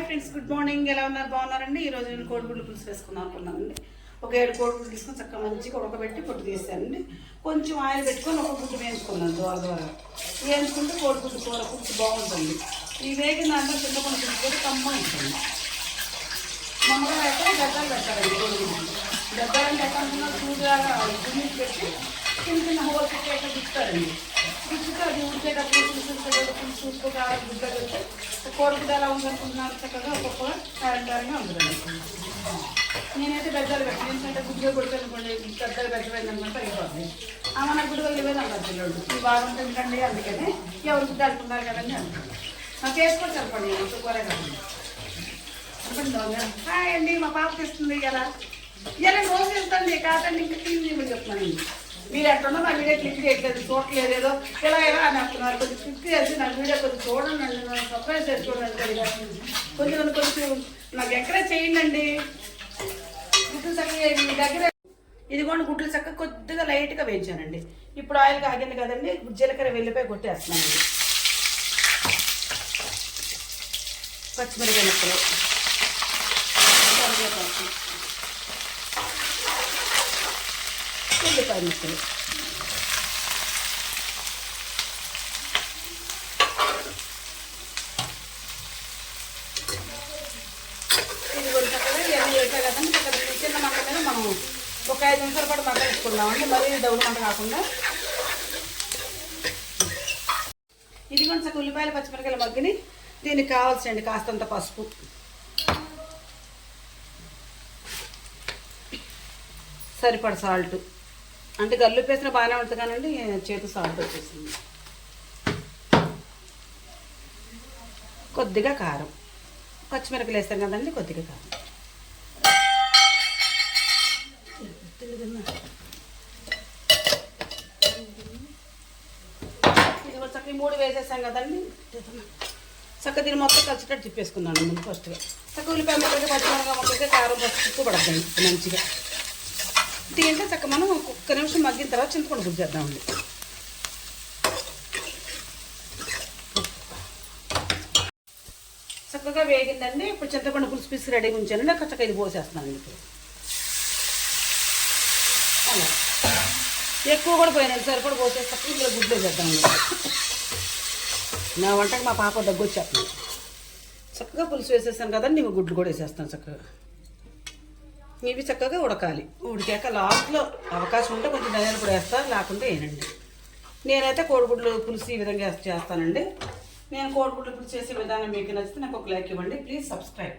Friends, good morning. ఎలా ఉన్నారు? బాగున్నారండి. ఈరోజు నేను కోడిగుడ్లు పులుసు వేసుకుందాం అనుకున్నానండి. ఒక 7 కోడిగుడ్లు తీసుకొని చక్కగా మంచిగా ఉడకబెట్టి పొట్టు తీసానండి. కొంచెం ఆయిల్ పెట్టుకొని ఒక గుడ్డు వేయించుకున్నాను ద్వారా వేయించుకుంటే కోడిగుడ్డు కూర పులుసు బాగుంటుంది. ఈ వేగిన దాంట్లో చింతపండు పులుసు కూడా కమ్మ ఉంటుంది. మామూలుగా అయితే గడ్డలు పెట్టాలండి కోడిగుడ్డు. గడ్డలు అంటే ఎక్కడ చూడగా గుడ్డు పెట్టి చిన్న చిన్న హోల్ పెట్టి అయితే దిస్తారండి. దిక్కుతో అది ఉడికేటప్పుడు పులుసు ఉప్పు కావాలి గుడ్డ పెట్టి కోడిగుడ్డ ఎలా ఉందనుకుంటున్నారు చక్కగా ఒక్కొక్కగా కారంగా ఉంటుందండి. నేనైతే బెజ్జాలు పెట్టాను. ఎందుకంటే గుడ్డ కొడుకోనుకోండి పెద్దగా బెజ్జమైంది అనుకుంటే అయిపోతుంది. మన గుడ్డగా ఇవ్వదు అంటారు పిల్లలు. ఈ బాగుంటుంది ఎందుకండి, అందుకని ఎవరు గుడ్డ అనుకున్నారు కదండి అనుకుంటారు. నాకు వేసుకోవచ్చు అనుకోండి, నేను కూర కదండి అనుకుంటున్నాను. హాయ్ అండి, మా పాప తెస్తుంది ఇలా రోజు వెళ్తాండి కాదండి. ఇంకా క్లీన్ చేయమని చెప్తున్నాను. మీరు ఎట్లా నా వీడియో క్లిక్ చేయట్లేదు, చూడట్లేదు, ఏదో ఇలా అని అంటున్నారు. కొంచెం క్లిక్ చేసి నా వీడియో కొంచెం చూడండి, నన్ను సర్ప్రైజ్ చేసి చూడండి. కొంచెం నాకు ఎక్కడ చేయండి. గుడ్లు చక్కగా మీ దగ్గర ఇదిగోండి. గుడ్లు చక్కగా కొద్దిగా లైట్గా వేయించానండి. ఇప్పుడు ఆయిల్ కాగింది కదండి, జీలకర్ర వెల్లిపాయ కొట్టేస్తున్నానండి. పచ్చిమిరపకాయ ముక్కలు, కరివేపాకు, ఉల్లిపాయ ముక్కలు, ఇది కూడా చక్కగా ఎన్ని వేసా కదండి. చిన్న మంట మీద మనం ఒక 5 నిమిషాల పాటు మంట వేసుకుందామండి. మరీ దౌడు మంట కాకుండా. ఇది కూడా చక్కగా ఉల్లిపాయలు పచ్చిమిరపకాయలు మగ్గిని. దీనికి కావాల్సింది కాస్తంత పసుపు, సరిపడ సాల్ట్, అంటే గల్లు పేసిన బాగానే ఉంటుంది కానండి, చేతి సాల్ట్ వచ్చేసింది. కొద్దిగా కారం, పచ్చిమిరపకాయలు వేస్తాం కదండి, కొద్దిగా కారం. ఇది కూడా చక్కగా 3 వేసేసాం కదండి. చక్కగా దీన్ని మొత్తం కలిసిటట్టు తిప్పేసుకున్నాను ముందు ఫస్ట్గా. చక్కగా ఉల్లిపాయ ముక్కలకి పచ్చిమిరపకాయ ముక్కలకి కారం పసుపు పడద్దండి మంచిగా. దీంట్లో చక్క మనం 1 నిమిషం మగ్గిన తర్వాత చింతపండు గుజ్జు చేద్దామండి. చక్కగా వేగిందండి. ఇప్పుడు చింతపండు పులుసు పీసి రెడీగా ఉంచానండి. అక్కడ చక్కగా ఇది పోసేస్తున్నాను. ఇప్పుడు అలా ఎక్కువ కూడా పోయినాయి, సరిపడి పోసేస్తాను. ఇందులో గుడ్లు వేసేద్దామండి. నా వంటకి మా పాప దగ్గు వచ్చేస్తుంది. చక్కగా పులుసు వేసేస్తాను కదండి, ఇవి గుడ్లు కూడా వేసేస్తాను చక్కగా. ఇవి చక్కగా ఉడకాలి. ఉడికాక లాస్ట్లో అవకాశం ఉంటే కొంచెం ధనియాల పొడి వేస్తాను, లేకుంటే వేయనండి. నేనైతే కోడిగుడ్లు పులుసు ఈ విధంగా చేస్తానండి. నేను కోడిగుడ్లు పులుసు చేసే విధానం మీకు నచ్చితే నాకు ఒక లైక్ ఇవ్వండి. Please subscribe.